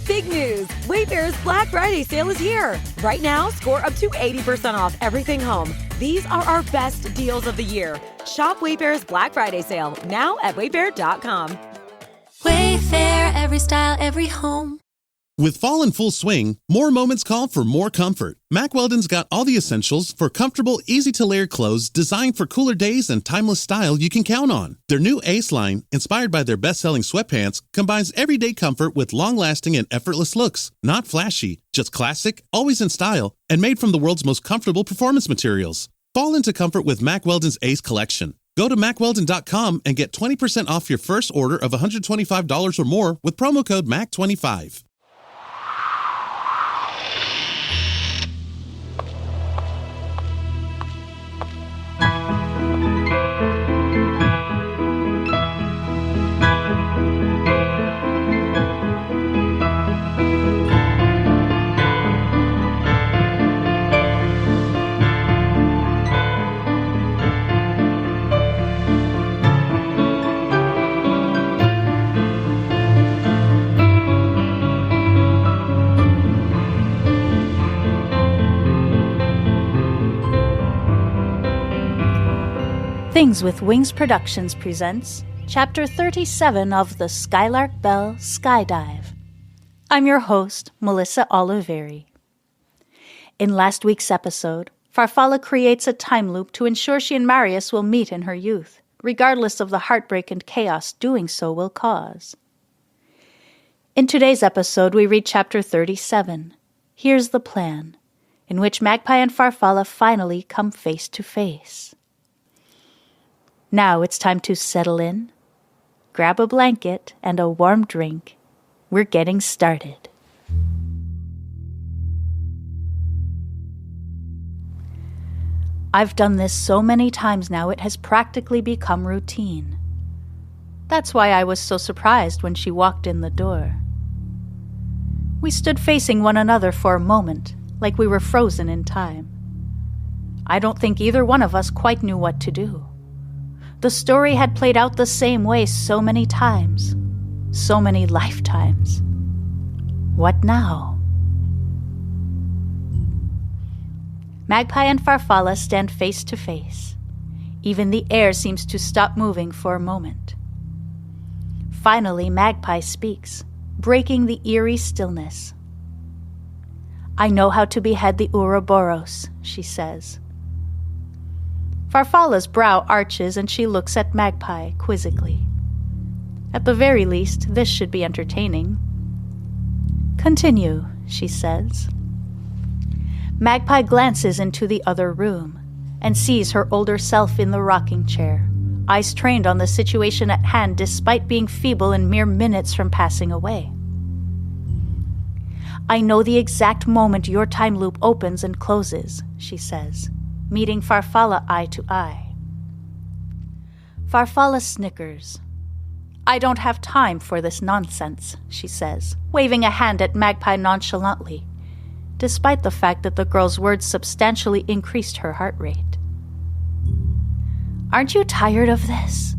Big news! Wayfair's Black Friday sale is here. Right now, score up to 80% off everything home. These are our best deals of the year. Shop Wayfair's Black Friday sale now at wayfair.com. Wayfair, every style, every home. With fall in full swing, more moments call for more comfort. Mack Weldon's got all the essentials for comfortable, easy-to-layer clothes designed for cooler days and timeless style you can count on. Their new Ace line, inspired by their best-selling sweatpants, combines everyday comfort with long-lasting and effortless looks. Not flashy, just classic, always in style, and made from the world's most comfortable performance materials. Fall into comfort with Mack Weldon's Ace collection. Go to MackWeldon.com and get 20% off your first order of $125 or more with promo code MAC25. Things with Wings Productions presents Chapter 37 of the Skylark Bell Skyedive. I'm your host, Melissa Oliveri. In last week's episode, Farfalla creates a time loop to ensure she and Marius will meet in her youth, regardless of the heartbreak and chaos doing so will cause. In today's episode, we read Chapter 37, Here's the Plan, in which Magpie and Farfalla finally come face to face. Now it's time to settle in, grab a blanket and a warm drink. We're getting started. I've done this so many times now it has practically become routine. That's why I was so surprised when she walked in the door. We stood facing one another for a moment, like we were frozen in time. I don't think either one of us quite knew what to do. The story had played out the same way so many times, so many lifetimes. What now? Magpie and Farfalla stand face to face. Even the air seems to stop moving for a moment. Finally, Magpie speaks, breaking the eerie stillness. I know how to behead the Ouroboros, she says. Farfalla's brow arches and she looks at Magpie quizzically. At the very least, this should be entertaining. Continue, she says. Magpie glances into the other room and sees her older self in the rocking chair, eyes trained on the situation at hand despite being feeble and mere minutes from passing away. I know the exact moment your time loop opens and closes, she says, meeting Farfalla eye to eye. Farfalla snickers. I don't have time for this nonsense, she says, waving a hand at Magpie nonchalantly, despite the fact that the girl's words substantially increased her heart rate. Aren't you tired of this?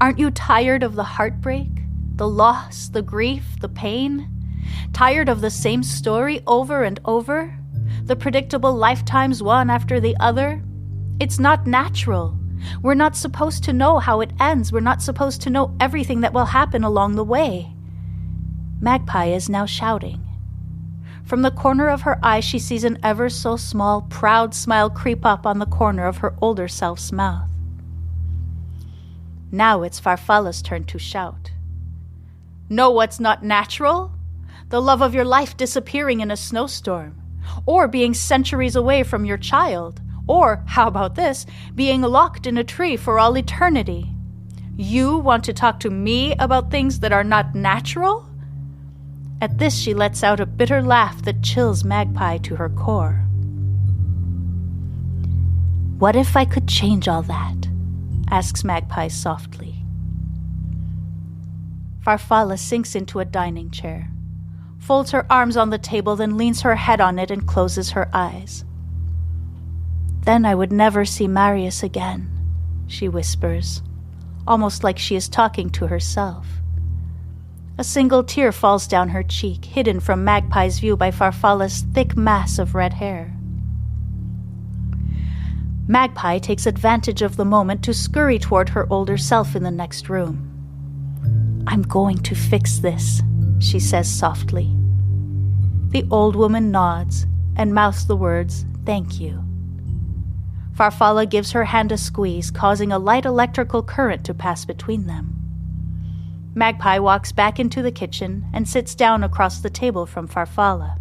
Aren't you tired of the heartbreak, the loss, the grief, the pain? Tired of the same story over and over? The predictable lifetimes one after the other? It's not natural. We're not supposed to know how it ends. We're not supposed to know everything that will happen along the way. Magpie is now shouting. From the corner of her eye, she sees an ever so small, proud smile creep up on the corner of her older self's mouth. Now it's Farfalla's turn to shout. Know what's not natural? The love of your life disappearing in a snowstorm. Or being centuries away from your child. Or, how about this, being locked in a tree for all eternity. You want to talk to me about things that are not natural? At this, she lets out a bitter laugh that chills Magpie to her core. What if I could change all that? Asks Magpie softly. Farfalla sinks into a dining chair, folds her arms on the table, then leans her head on it and closes her eyes. Then I would never see Marius again, she whispers, almost like she is talking to herself. A single tear falls down her cheek, hidden from Magpie's view by Farfalla's thick mass of red hair. Magpie takes advantage of the moment to scurry toward her older self in the next room. "I'm going to fix this," she says softly. The old woman nods and mouths the words, "Thank you." Farfalla gives her hand a squeeze, causing a light electrical current to pass between them. Magpie walks back into the kitchen and sits down across the table from Farfalla.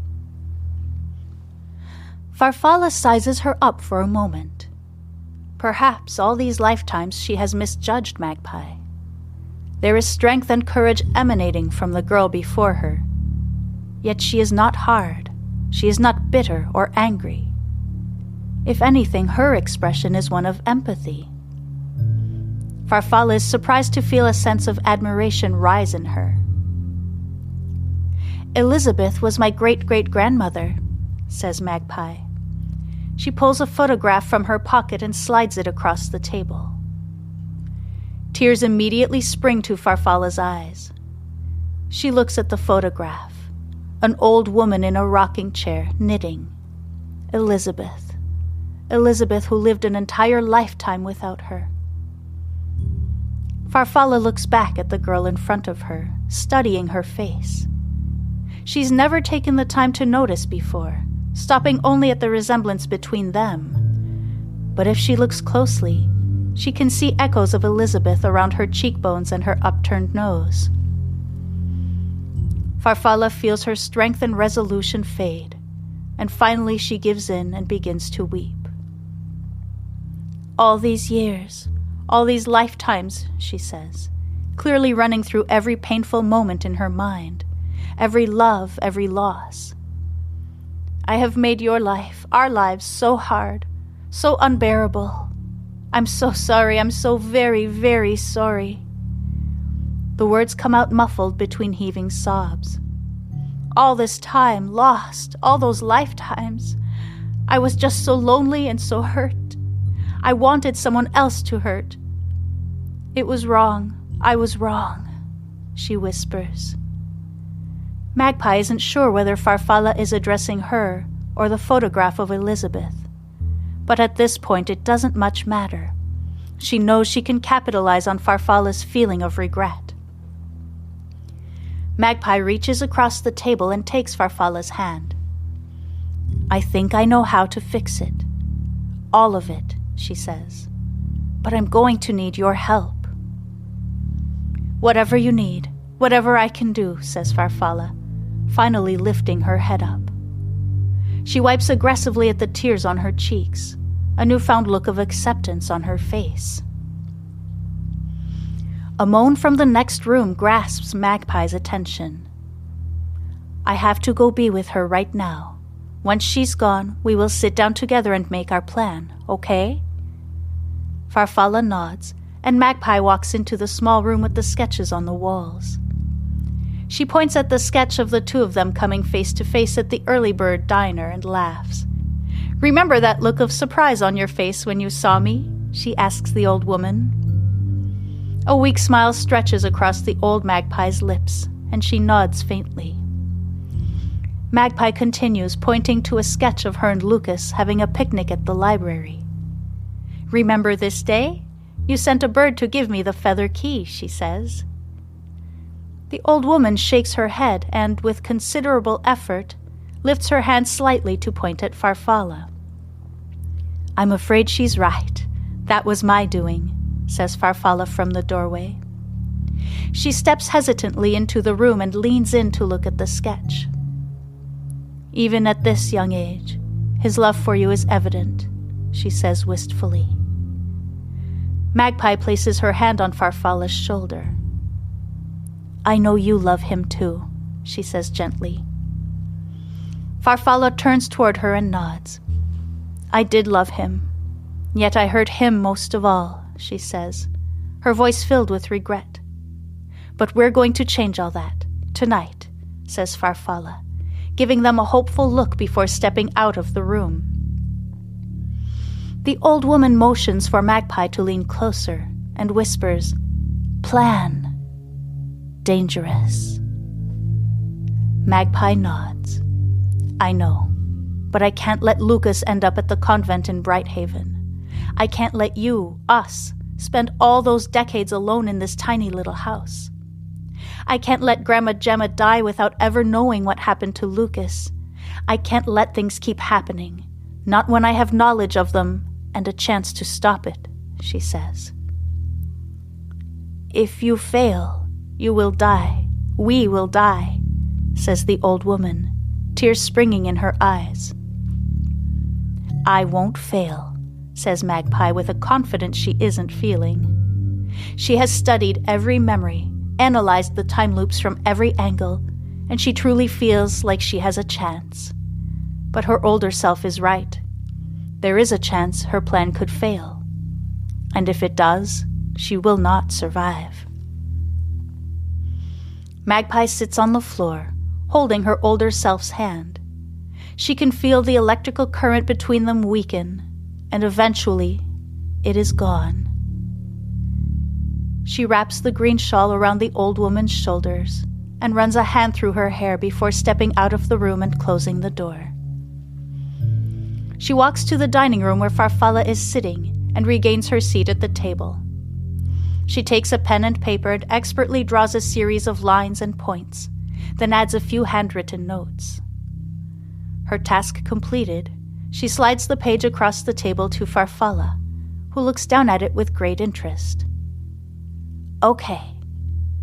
Farfalla sizes her up for a moment. Perhaps all these lifetimes she has misjudged Magpie. There is strength and courage emanating from the girl before her. Yet she is not hard. She is not bitter or angry. If anything, her expression is one of empathy. Farfalla is surprised to feel a sense of admiration rise in her. "Elizabeth was my great-great-grandmother," says Magpie. She pulls a photograph from her pocket and slides it across the table. Tears immediately spring to Farfalla's eyes. She looks at the photograph. An old woman in a rocking chair, knitting. Elizabeth. Elizabeth, who lived an entire lifetime without her. Farfalla looks back at the girl in front of her, studying her face. She's never taken the time to notice before, stopping only at the resemblance between them. But if she looks closely, she can see echoes of Elizabeth around her cheekbones and her upturned nose. Farfalla feels her strength and resolution fade, and finally she gives in and begins to weep. "All these years, all these lifetimes," she says, clearly running through every painful moment in her mind, every love, every loss. "I have made your life, our lives, so hard, so unbearable. I'm so sorry, I'm so very, very sorry." The words come out muffled between heaving sobs. "All this time, lost, all those lifetimes. I was just so lonely and so hurt. I wanted someone else to hurt. It was wrong, I was wrong," she whispers. Magpie isn't sure whether Farfalla is addressing her or the photograph of Elizabeth. But at this point it doesn't much matter. She knows she can capitalize on Farfalla's feeling of regret. Magpie reaches across the table and takes Farfalla's hand. "I think I know how to fix it. All of it," she says. "But I'm going to need your help." "Whatever you need, whatever I can do," says Farfalla, finally lifting her head up. She wipes aggressively at the tears on her cheeks, a newfound look of acceptance on her face. A moan from the next room grasps Magpie's attention. "I have to go be with her right now. Once she's gone, we will sit down together and make our plan, okay?" Farfalla nods, and Magpie walks into the small room with the sketches on the walls. She points at the sketch of the two of them coming face to face at the Early Bird Diner and laughs. "Remember that look of surprise on your face when you saw me?" she asks the old woman. A weak smile stretches across the old Magpie's lips, and she nods faintly. Magpie continues, pointing to a sketch of her and Lucas having a picnic at the library. "Remember this day? You sent a bird to give me the feather key," she says. The old woman shakes her head and, with considerable effort, lifts her hand slightly to point at Farfalla. "I'm afraid she's right. That was my doing," says Farfalla from the doorway. She steps hesitantly into the room and leans in to look at the sketch. "Even at this young age, his love for you is evident," she says wistfully. Magpie places her hand on Farfalla's shoulder. "I know you love him too," she says gently. Farfalla turns toward her and nods. "I did love him, yet I hurt him most of all," she says, her voice filled with regret. "But we're going to change all that, tonight," says Farfalla, giving them a hopeful look before stepping out of the room. The old woman motions for Magpie to lean closer and whispers, "Plan. Dangerous." Magpie nods. I know, but I can't let Lucas end up at the convent in Brighthaven. I can't let you, us, spend all those decades alone in this tiny little house. I can't let Grandma Gemma die without ever knowing what happened to Lucas. I can't let things keep happening, not when I have knowledge of them and a chance to stop it, she says. If you fail, you will die. We will die, says the old woman, tears springing in her eyes. I won't fail, says Magpie with a confidence she isn't feeling. She has studied every memory, analyzed the time loops from every angle, and she truly feels like she has a chance. But her older self is right. There is a chance her plan could fail. And if it does, she will not survive. Magpie sits on the floor, holding her older self's hand. She can feel the electrical current between them weaken, and eventually, it is gone. She wraps the green shawl around the old woman's shoulders and runs a hand through her hair before stepping out of the room and closing the door. She walks to the dining room where Farfalla is sitting and regains her seat at the table. She takes a pen and paper and expertly draws a series of lines and points, then adds a few handwritten notes. Her task completed, she slides the page across the table to Farfalla, who looks down at it with great interest. Okay,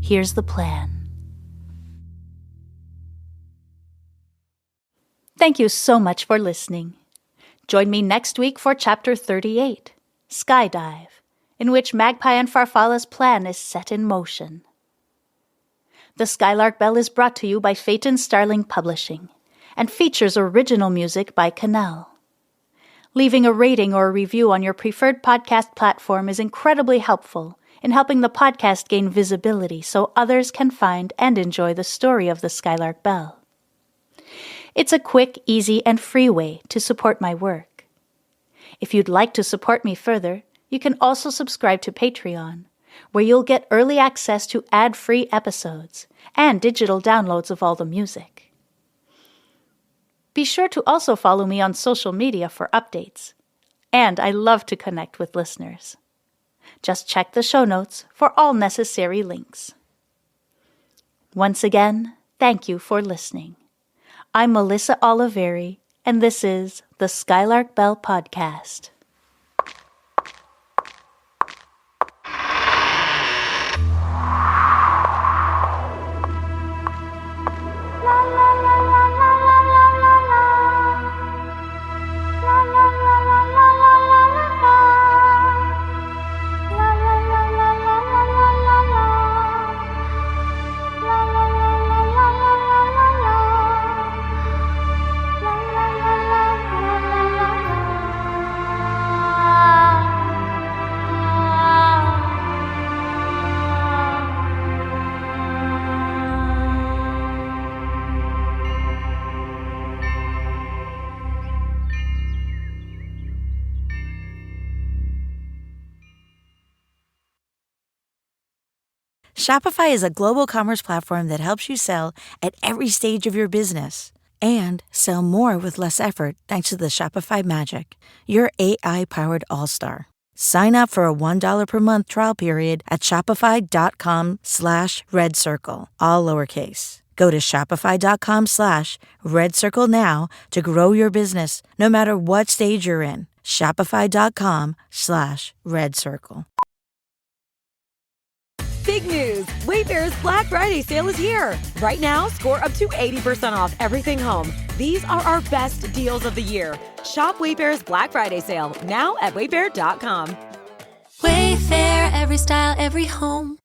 here's the plan. Thank you so much for listening. Join me next week for Chapter 38, Skyedive, in which Magpie and Farfalla's plan is set in motion. The Skylark Bell is brought to you by Phaeton Starling Publishing and features original music by Canal. Leaving a rating or a review on your preferred podcast platform is incredibly helpful in helping the podcast gain visibility so others can find and enjoy the story of the Skylark Bell. It's a quick, easy, and free way to support my work. If you'd like to support me further, you can also subscribe to Patreon, where you'll get early access to ad-free episodes and digital downloads of all the music. Be sure to also follow me on social media for updates, and I love to connect with listeners. Just check the show notes for all necessary links. Once again, thank you for listening. I'm Melissa Oliveri, and this is the Skylark Bell Podcast. Shopify is a global commerce platform that helps you sell at every stage of your business and sell more with less effort thanks to the Shopify Magic, your AI-powered all-star. Sign up for a $1 per month trial period at shopify.com/redcircle, all lowercase. Go to shopify.com/redcircle now to grow your business no matter what stage you're in. Shopify.com/redcircle. Big news! Wayfair's Black Friday sale is here. Right now, score up to 80% off everything home. These are our best deals of the year. Shop Wayfair's Black Friday sale now at wayfair.com. Wayfair, every style, every home.